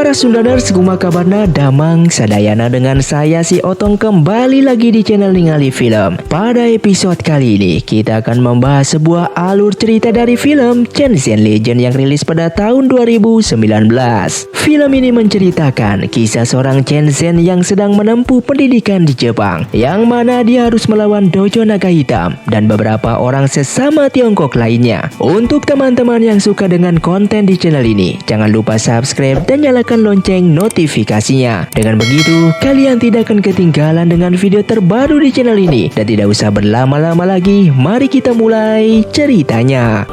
Para Sundaners, kumaha kabarna damang sadayana dengan saya si Otong kembali lagi di channel Ningali Film. Pada episode kali ini kita akan membahas sebuah alur cerita dari film Chen Zhen Legend yang rilis pada tahun 2019. Film ini menceritakan kisah seorang Chen Zhen yang sedang menempuh pendidikan di Jepang, yang mana dia harus melawan dojo naga hitam dan beberapa orang sesama Tiongkok lainnya. Untuk teman-teman yang suka dengan konten di channel ini, jangan lupa subscribe dan nyalakan lonceng notifikasinya. Dengan begitu, kalian tidak akan ketinggalan dengan video terbaru di channel ini. Dan tidak usah berlama-lama lagi, mari kita mulai ceritanya.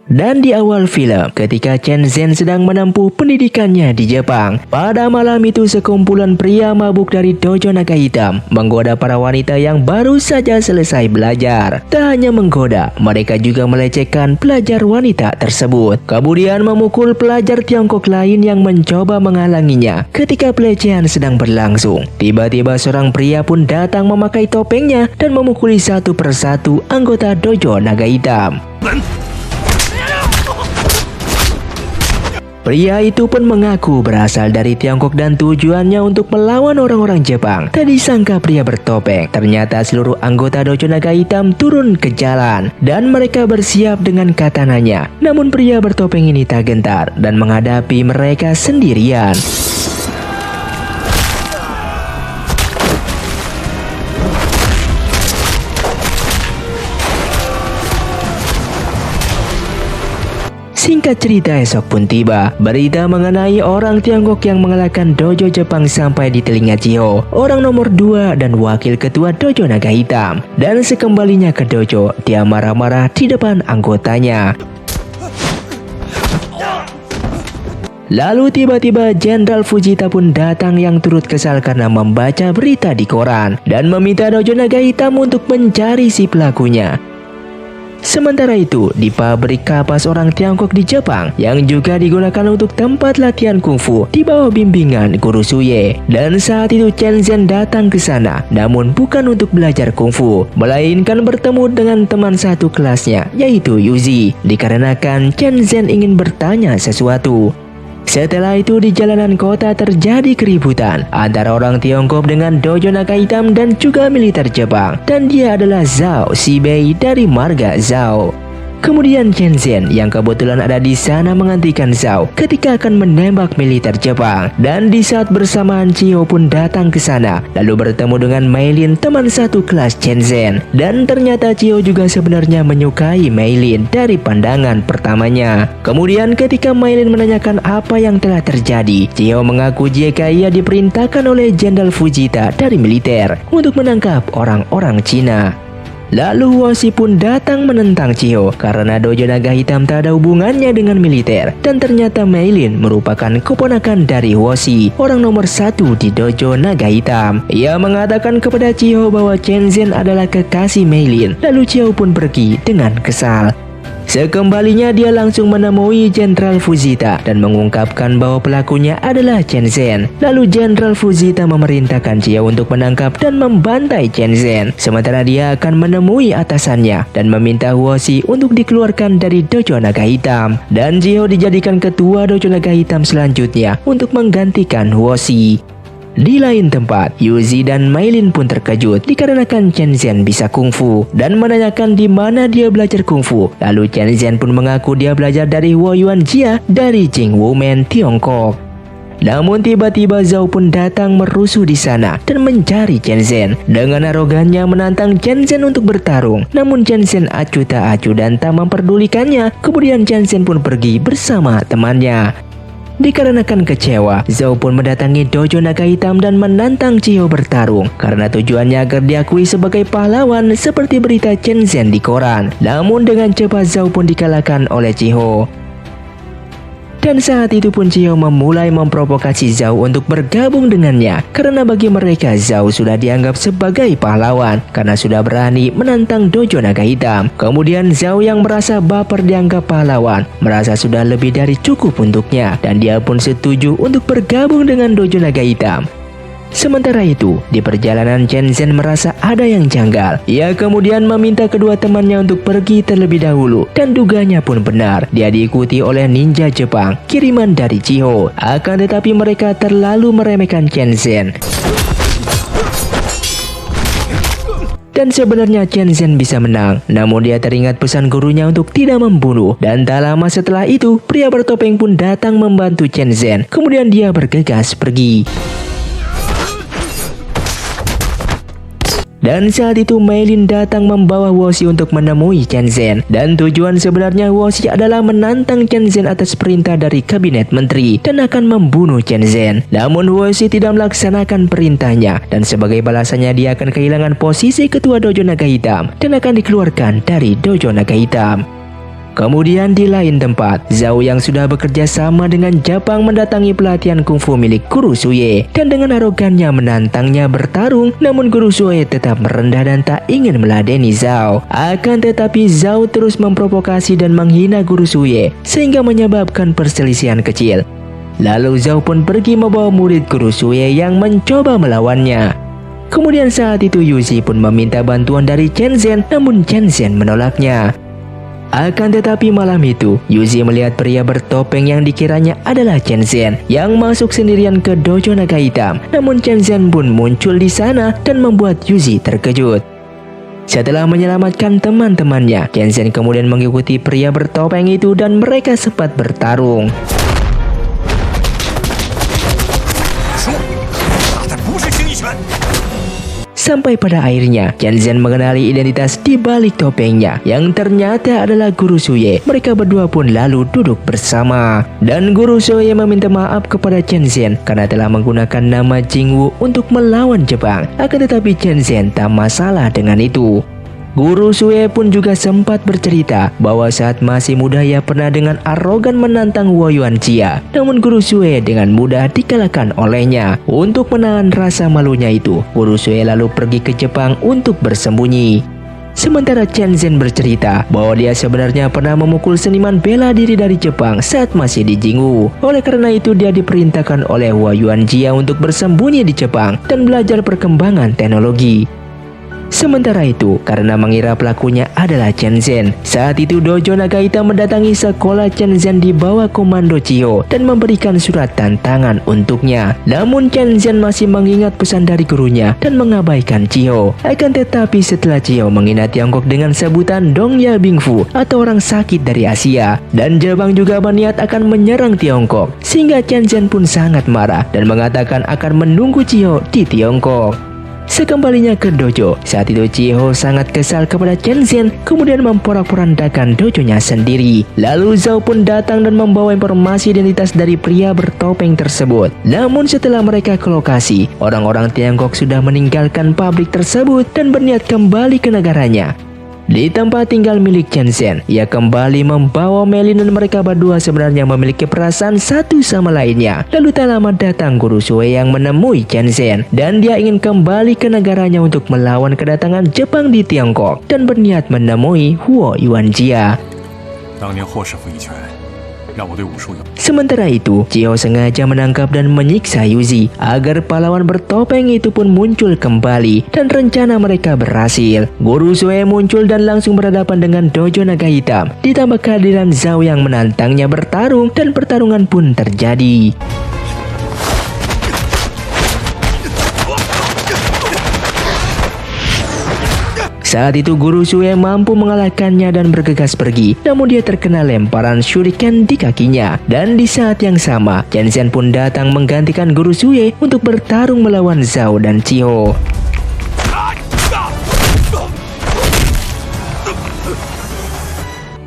Dan di awal film, ketika Chen Zhen sedang menempuh pendidikannya di Jepang, pada malam itu sekumpulan pria mabuk dari dojo naga hitam menggoda para wanita yang baru saja selesai belajar. Tak hanya menggoda, mereka juga melecehkan pelajar wanita tersebut, kemudian memukul pelajar Tiongkok lain yang mencoba menghalanginya. Ketika pelecehan sedang berlangsung, tiba-tiba seorang pria pun datang memakai topengnya dan memukuli satu persatu anggota dojo naga hitam. Pria itu pun mengaku berasal dari Tiongkok dan tujuannya untuk melawan orang-orang Jepang. Tak disangka pria bertopeng, ternyata seluruh anggota dojo naga hitam turun ke jalan dan mereka bersiap dengan katananya. Namun pria bertopeng ini tak gentar dan menghadapi mereka sendirian. Singkat cerita, esok pun tiba berita mengenai orang Tiongkok yang mengalahkan dojo Jepang sampai di telinga Chiho, orang nomor 2 dan wakil ketua dojo naga hitam. Dan sekembalinya ke dojo, dia marah-marah di depan anggotanya. Lalu tiba-tiba Jenderal Fujita pun datang yang turut kesal karena membaca berita di koran dan meminta dojo naga hitam untuk mencari si pelakunya. Sementara itu, di pabrik kapas orang Tiongkok di Jepang yang juga digunakan untuk tempat latihan kungfu di bawah bimbingan Guru Suye. Dan saat itu Chen Zhen datang ke sana, namun bukan untuk belajar kungfu, melainkan bertemu dengan teman satu kelasnya, yaitu Yuzi. Dikarenakan Chen Zhen ingin bertanya sesuatu. Setelah itu di jalanan kota terjadi keributan antara orang Tiongkok dengan dojo naga hitam dan juga militer Jepang, dan dia adalah Zhao Shibei dari marga Zhao. Kemudian Chen Zhen yang kebetulan ada di sana menghentikan Zhao ketika akan menembak militer Jepang, dan di saat bersamaan Chiho pun datang ke sana lalu bertemu dengan Mei Lin, teman satu kelas Chen Zhen. Dan ternyata Chiho juga sebenarnya menyukai Mei Lin dari pandangan pertamanya. Kemudian ketika Mei Lin menanyakan apa yang telah terjadi, Chiho mengaku jika ia diperintahkan oleh Jenderal Fujita dari militer untuk menangkap orang-orang Cina. Lalu Woshi pun datang menentang Chiho karena dojo naga hitam tak ada hubungannya dengan militer, dan ternyata Mei Lin merupakan keponakan dari Woshi, orang nomor 1 di dojo naga hitam. Ia mengatakan kepada Chiho bahwa Chen Zhen adalah kekasih Mei Lin, lalu Chiho pun pergi dengan kesal. Sekembalinya dia langsung menemui Jenderal Fujita dan mengungkapkan bahwa pelakunya adalah Chen Zhen. Lalu Jenderal Fujita memerintahkan Chiho untuk menangkap dan membantai Chen Zhen, sementara dia akan menemui atasannya dan meminta Woshi untuk dikeluarkan dari dojo naga hitam. Dan Chiho dijadikan ketua dojo naga hitam selanjutnya untuk menggantikan Woshi. Di lain tempat, Yuzi dan Mei Lin pun terkejut dikarenakan Chen Zhen bisa kungfu dan menanyakan di mana dia belajar kungfu. Lalu Chen Zhen pun mengaku dia belajar dari Wo Yuan Jia dari Jingwumen, Tiongkok. Namun tiba-tiba Zhao pun datang merusuh di sana dan mencari Chen Zhen. Dengan arogannya menantang Chen Zhen untuk bertarung. Namun Chen Zhen acuh tak acuh dan tak memperdulikannya. Kemudian Chen Zhen pun pergi bersama temannya. Dikarenakan kecewa, Zhao pun mendatangi dojo naga hitam dan menantang Chiho bertarung karena tujuannya agar diakui sebagai pahlawan seperti berita Chen Zhen di koran. Namun dengan cepat Zhao pun dikalahkan oleh Chiho. Dan saat itu pun Chiho memulai memprovokasi Zhao untuk bergabung dengannya, karena bagi mereka Zhao sudah dianggap sebagai pahlawan karena sudah berani menantang dojo naga hitam. Kemudian Zhao yang merasa baper dianggap pahlawan merasa sudah lebih dari cukup untuknya, dan dia pun setuju untuk bergabung dengan dojo naga hitam. Sementara itu, di perjalanan Chen Zhen merasa ada yang janggal. Ia kemudian meminta kedua temannya untuk pergi terlebih dahulu, dan duganya pun benar. Dia diikuti oleh ninja Jepang, kiriman dari Chiho. Akan tetapi mereka terlalu meremehkan Chen Zhen. Dan sebenarnya Chen Zhen bisa menang, namun dia teringat pesan gurunya untuk tidak membunuh. Dan tak lama setelah itu, pria bertopeng pun datang membantu Chen Zhen. Kemudian dia bergegas pergi. Dan saat itu Mei Lin datang membawa Woshi untuk menemui Chen Zhen. Dan tujuan sebenarnya Woshi adalah menantang Chen Zhen atas perintah dari kabinet menteri dan akan membunuh Chen Zhen. Namun Woshi tidak melaksanakan perintahnya, dan sebagai balasannya dia akan kehilangan posisi ketua Dojo Naga Hitam dan akan dikeluarkan dari Dojo Naga Hitam. Kemudian di lain tempat, Zhao yang sudah bekerja sama dengan Jepang mendatangi pelatihan kungfu milik Guru Suye dan dengan arogannya menantangnya bertarung, namun Guru Suye tetap merendah dan tak ingin meladeni Zhao. Akan tetapi Zhao terus memprovokasi dan menghina Guru Suye sehingga menyebabkan perselisihan kecil. Lalu Zhao pun pergi membawa murid Guru Suye yang mencoba melawannya. Kemudian saat itu Yuzi pun meminta bantuan dari Chen Zhen, namun Chen Zhen menolaknya. Akan tetapi malam itu, Yuzi melihat pria bertopeng yang dikiranya adalah Chen Zhen yang masuk sendirian ke Dojo Naga Hitam. Namun Chen Zhen pun muncul di sana dan membuat Yuzi terkejut. Setelah menyelamatkan teman-temannya, Chen Zhen kemudian mengikuti pria bertopeng itu dan mereka sempat bertarung. Sampai pada akhirnya, Chen Zhen mengenali identitas di balik topengnya yang ternyata adalah Guru Suye. Mereka berdua pun lalu duduk bersama. Dan Guru Suye meminta maaf kepada Chen Zhen karena telah menggunakan nama Jingwu untuk melawan Jepang. Akan tetapi Chen Zhen tak masalah dengan itu. Guru Suye pun juga sempat bercerita bahwa saat masih muda ia pernah dengan arogan menantang Wo Yuanjia. Namun Guru Suye dengan mudah dikalahkan olehnya. Untuk menahan rasa malunya itu, Guru Suye lalu pergi ke Jepang untuk bersembunyi. Sementara Chen Zhen bercerita bahwa dia sebenarnya pernah memukul seniman bela diri dari Jepang saat masih di Jingwu. Oleh karena itu dia diperintahkan oleh Wo Yuanjia untuk bersembunyi di Jepang dan belajar perkembangan teknologi. Sementara itu, karena mengira pelakunya adalah Chen Zhen, saat itu Dojo Naga Hitam mendatangi sekolah Chen Zhen di bawah komando Chiho dan memberikan surat tantangan untuknya. Namun Chen Zhen masih mengingat pesan dari gurunya dan mengabaikan Chiho. Akan tetapi setelah Chiho menghina Tiongkok dengan sebutan Dong Ya Bingfu atau orang sakit dari Asia, dan Jepang juga berniat akan menyerang Tiongkok, sehingga Chen Zhen pun sangat marah dan mengatakan akan menunggu Chiho di Tiongkok. Sekembalinya ke dojo, saat itu Chiho sangat kesal kepada Chen Zhen, kemudian memporak-porandakan dojonya sendiri. Lalu Zhao pun datang dan membawa informasi identitas dari pria bertopeng tersebut. Namun setelah mereka ke lokasi, orang-orang Tiongkok sudah meninggalkan pabrik tersebut dan berniat kembali ke negaranya. Di tempat tinggal milik Chen Zhen, ia kembali membawa Mei Lin dan mereka berdua sebenarnya memiliki perasaan satu sama lainnya. Lalu tak lama datang Guru Suye yang menemui Chen Zhen dan dia ingin kembali ke negaranya untuk melawan kedatangan Jepang di Tiongkok dan berniat menemui Wo Yuanjia. Sementara itu, Chiho sengaja menangkap dan menyiksa Yuzi agar pahlawan bertopeng itu pun muncul kembali dan rencana mereka berhasil. Guru Suye muncul dan langsung berhadapan dengan Dojo Naga Hitam. Ditambah kehadiran Zhao yang menantangnya bertarung dan pertarungan pun terjadi. Saat itu Guru Suye mampu mengalahkannya dan bergegas pergi, namun dia terkena lemparan shuriken di kakinya. Dan di saat yang sama, Chen Zhen pun datang menggantikan Guru Suye untuk bertarung melawan Zhao dan Chiho.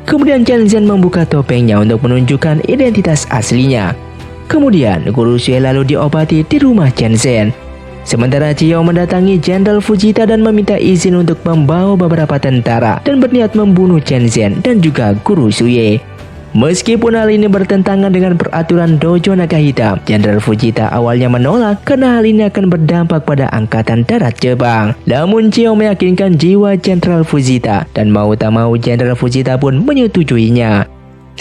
Kemudian Chen Zhen membuka topengnya untuk menunjukkan identitas aslinya. Kemudian Guru Suye lalu diobati di rumah Chen Zhen. Sementara Chiho mendatangi Jenderal Fujita dan meminta izin untuk membawa beberapa tentara dan berniat membunuh Chen Zhen dan juga Guru Suye. Meskipun hal ini bertentangan dengan peraturan Dojo Naga Hitam, Jenderal Fujita awalnya menolak karena hal ini akan berdampak pada Angkatan Darat Jepang. Namun Chiho meyakinkan jiwa Jenderal Fujita dan mau tak mau Jenderal Fujita pun menyetujuinya.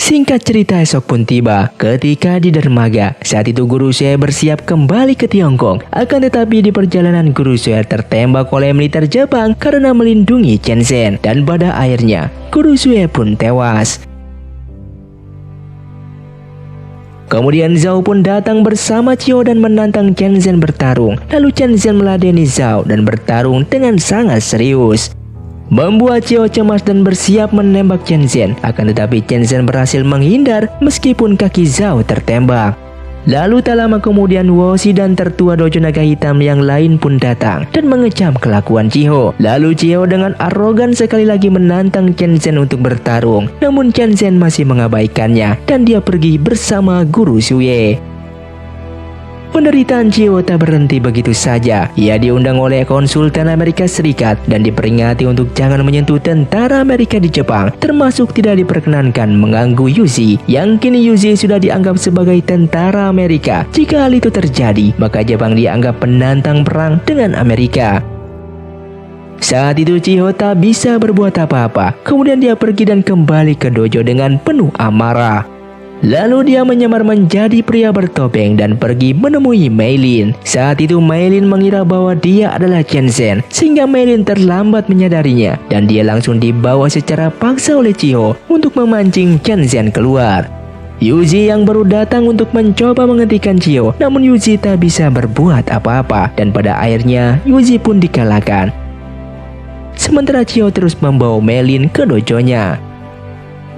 Singkat cerita, esok pun tiba ketika di dermaga. Saat itu Guru Sue bersiap kembali ke Tiongkok. Akan tetapi di perjalanan Guru Sue tertembak oleh militer Jepang karena melindungi Chen Zhen. Dan pada akhirnya Guru Sue pun tewas. Kemudian Zhao pun datang bersama Qiu dan menantang Chen Zhen bertarung. Lalu Chen Zhen meladeni Zhao dan bertarung dengan sangat serius, membuat Qiu cemas dan bersiap menembak Chen Zhen. Akan tetapi Chen Zhen berhasil menghindar meskipun kaki Zhao tertembak. Lalu tak lama kemudian Woshi dan tertua dojo naga hitam yang lain pun datang dan mengecam kelakuan Qiu. Lalu Qiu dengan arogan sekali lagi menantang Chen Zhen untuk bertarung. Namun Chen Zhen masih mengabaikannya dan dia pergi bersama Guru Sue. Penderitaan Qiu tak berhenti begitu saja. Ia diundang oleh konsultan Amerika Serikat dan diperingati untuk jangan menyentuh tentara Amerika di Jepang, termasuk tidak diperkenankan mengganggu Yuzi, yang kini Yuzi sudah dianggap sebagai tentara Amerika. Jika hal itu terjadi, maka Jepang dianggap penantang perang dengan Amerika. Saat itu Qiu tak bisa berbuat apa-apa. Kemudian dia pergi dan kembali ke dojo dengan penuh amarah. Lalu dia menyamar menjadi pria bertopeng dan pergi menemui Mei Lin. Saat itu Mei Lin mengira bahwa dia adalah Chen Zhen, sehingga Mei Lin terlambat menyadarinya dan dia langsung dibawa secara paksa oleh Qiu untuk memancing Chen Zhen keluar. Yuzi yang baru datang untuk mencoba menghentikan Qiu, namun Yuzi tak bisa berbuat apa-apa dan pada akhirnya Yuzi pun dikalahkan. Sementara Qiu terus membawa Mei Lin ke dojonya.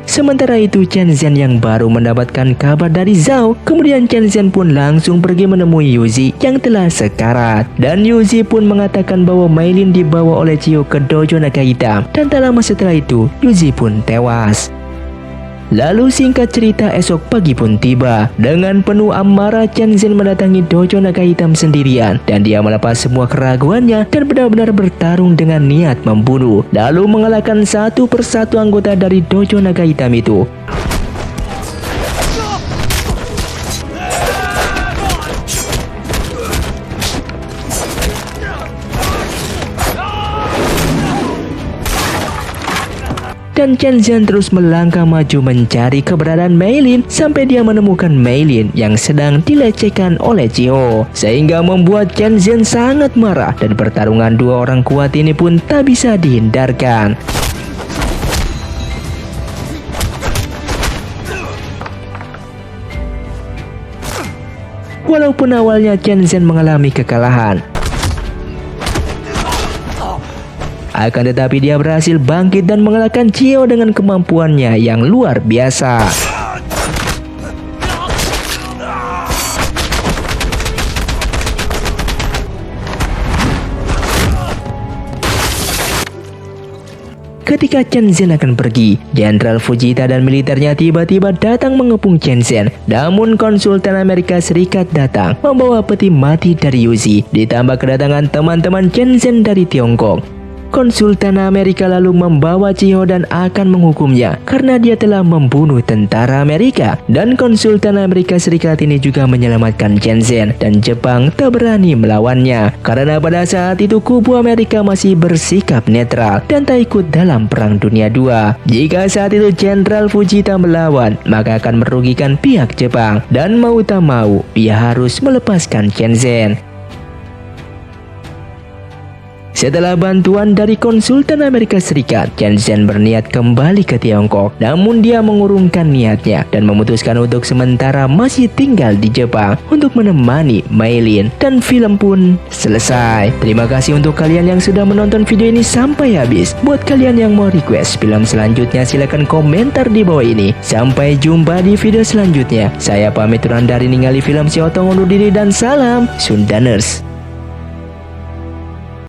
Sementara itu Chen Zhen yang baru mendapatkan kabar dari Zhao. Kemudian Chen Zhen pun langsung pergi menemui Yuzi yang telah sekarat. Dan Yuzi pun mengatakan bahwa Mei Lin dibawa oleh Qiu ke dojo naga hitam. Dan tak lama setelah itu Yuzi pun tewas. Lalu singkat cerita, esok pagi pun tiba. Dengan penuh amarah Chen Zhen mendatangi dojo naga hitam sendirian. Dan dia melepas semua keraguannya dan benar-benar bertarung dengan niat membunuh. Lalu mengalahkan satu persatu anggota dari dojo naga hitam itu. Dan Chen Zhen terus melangkah maju mencari keberadaan Mei Lin sampai dia menemukan Mei Lin yang sedang dilecehkan oleh Qiu, sehingga membuat Chen Zhen sangat marah dan pertarungan dua orang kuat ini pun tak bisa dihindarkan. Walaupun awalnya Chen Zhen mengalami kekalahan, akan tetapi dia berhasil bangkit dan mengalahkan Qiu dengan kemampuannya yang luar biasa. Ketika Chen Zhen akan pergi, Jenderal Fujita dan militernya tiba-tiba datang mengepung Chen Zhen. Namun konsultan Amerika Serikat datang membawa peti mati dari Yuzi, ditambah kedatangan teman-teman Chen Zhen dari Tiongkok. Konsultan Amerika lalu membawa Qiu dan akan menghukumnya karena dia telah membunuh tentara Amerika. Dan konsultan Amerika Serikat ini juga menyelamatkan Chen Zhen dan Jepang tak berani melawannya karena pada saat itu kubu Amerika masih bersikap netral dan tak ikut dalam Perang Dunia II. Jika saat itu Jenderal Fujita melawan, maka akan merugikan pihak Jepang dan mau tak mau ia harus melepaskan Chen Zhen. Setelah bantuan dari konsultan Amerika Serikat, Chen Zhen berniat kembali ke Tiongkok. Namun dia mengurungkan niatnya dan memutuskan untuk sementara masih tinggal di Jepang untuk menemani Mei Lin. Dan film pun selesai. Terima kasih untuk kalian yang sudah menonton video ini sampai habis. Buat kalian yang mau request film selanjutnya, silahkan komentar di bawah ini. Sampai jumpa di video selanjutnya. Saya pamit undur diri, ningali film si Otong undur diri dan salam Sundaners.